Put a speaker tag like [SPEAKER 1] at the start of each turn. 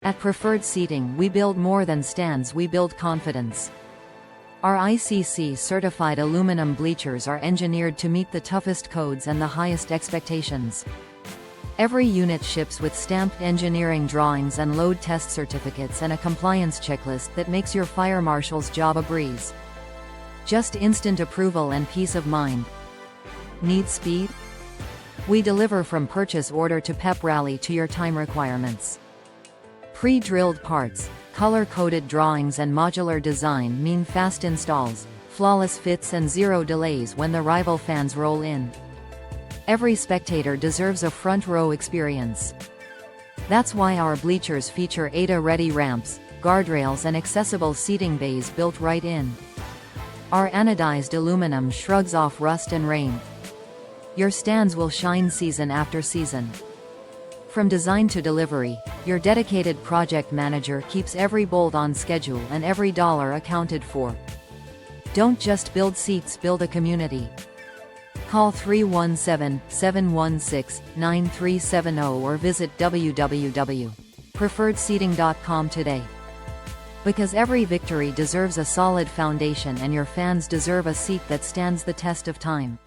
[SPEAKER 1] At Preferred Seating, we build more than stands, we build confidence. Our ICC-certified aluminum bleachers are engineered to meet the toughest codes and the highest expectations. Every unit ships with stamped engineering drawings and load test certificates and a compliance checklist that makes your fire marshal's job a breeze. Just instant approval and peace of mind. Need speed? We deliver from purchase order to pep rally to your time requirements. Pre-drilled parts, color-coded drawings and modular design mean fast installs, flawless fits and zero delays when the rival fans roll in. Every spectator deserves a front-row experience. That's why our bleachers feature ADA-ready ramps, guardrails and accessible seating bays built right in. Our anodized aluminum shrugs off rust and rain. Your stands will shine season after season. From design to delivery, your dedicated project manager keeps every bolt on schedule and every dollar accounted for. Don't just build seats, build a community. Call 317-716-9370 or visit www.preferredseating.com today. Because every victory deserves a solid foundation and your fans deserve a seat that stands the test of time.